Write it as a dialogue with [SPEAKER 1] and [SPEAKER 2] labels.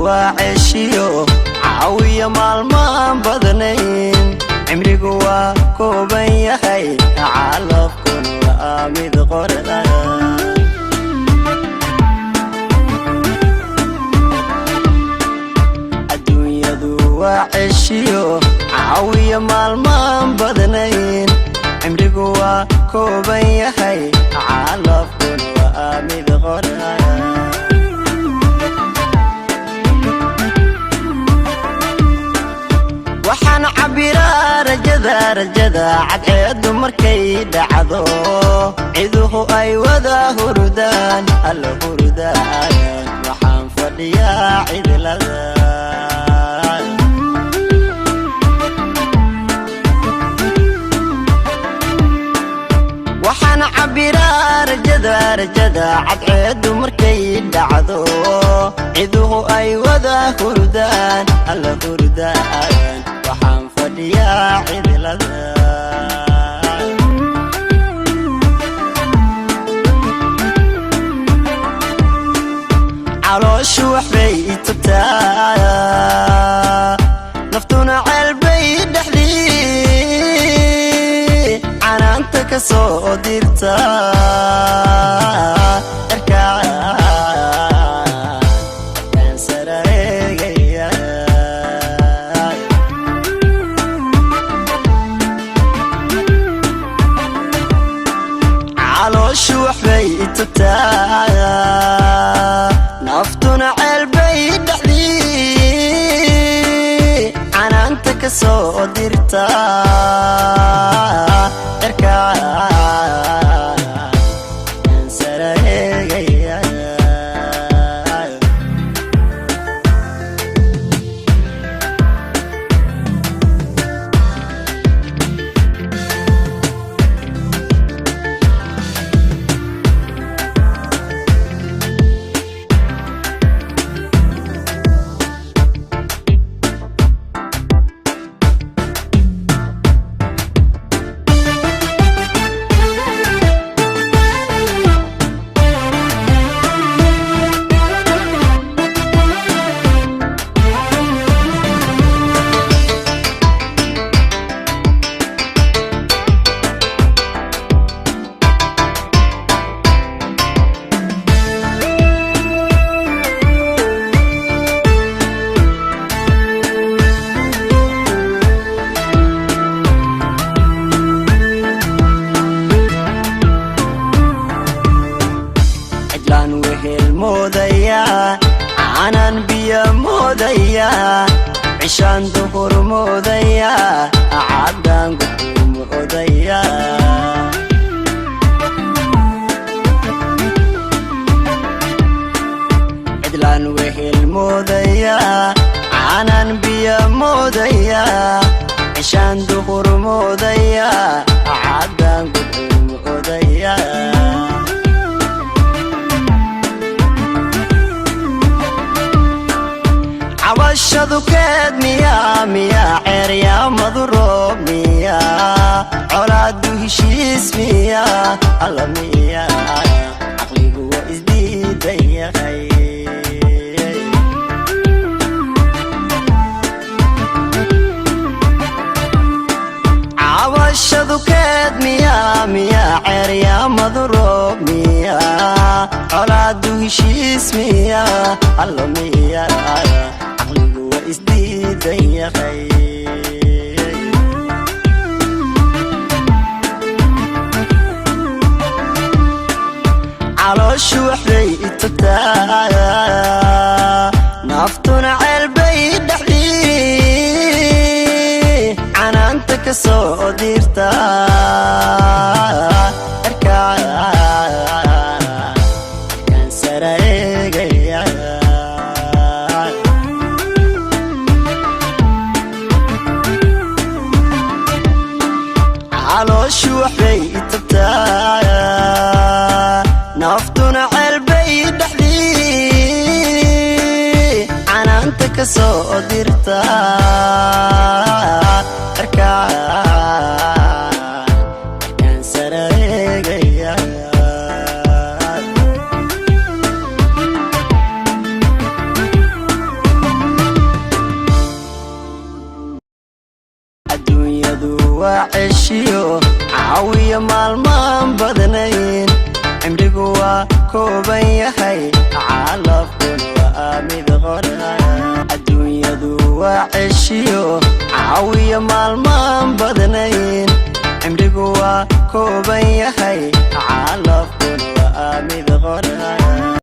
[SPEAKER 1] وعشيو عاوية مالمان بدنين عمري قوا كوبن يحي عالف كل آمد قردان الدنيا دو وعشيو عاوية مالمان بدنين عمري قوا كوبن يحي عالف كل آمد قردان waxaan cabiraa rajada cadceedu markay dhacdo ciduhu ay wada hurdaan alla hurdaan waxaan fadhiyaa cidlada waxaan cabiraa rajada cadceedu markay dhacdo ciduhu ay wada hurdaan alla hurdaan waxaan fadhiyaa cidlada calooshu waxbay tubtaa naftuna ceelbay dhexdii canaanta ka soo dirta calooshu waxbay tubtaa naftuna ceelbay dhexdii canaanta ka soo dirta aanan biyo moodaya cishaan duhur moodaya caddaan gudu moodaya cidlaan wehel moodaya aanan biyo moodaya cishaan duhur moodaya caddaan gudu moodaya عواشدو كاد ميا عريا مضروب ميا عرادو هشيس ميا الله ميا عقلي هو ازديد يا خي عواشدو كاد ميا عريا مضروب ميا عرادو هشيس ميا الله ميا isdiid ya khayr calooshu waxbay tubtaa naftuna ceelbay dhexdii canaanta ka soo dirta calooshu waxbay tubtaa naftuna ceelbay dhexdii canaanta ka soo dirta وعشيو عاوية مالمان بدنين عمريقو كوبان يحي عالفكن وآمد غرها الدنيا دو وعشيو عاوية مالمان بدنين عمريقو كوبان يحي عالفكن وآمد غرها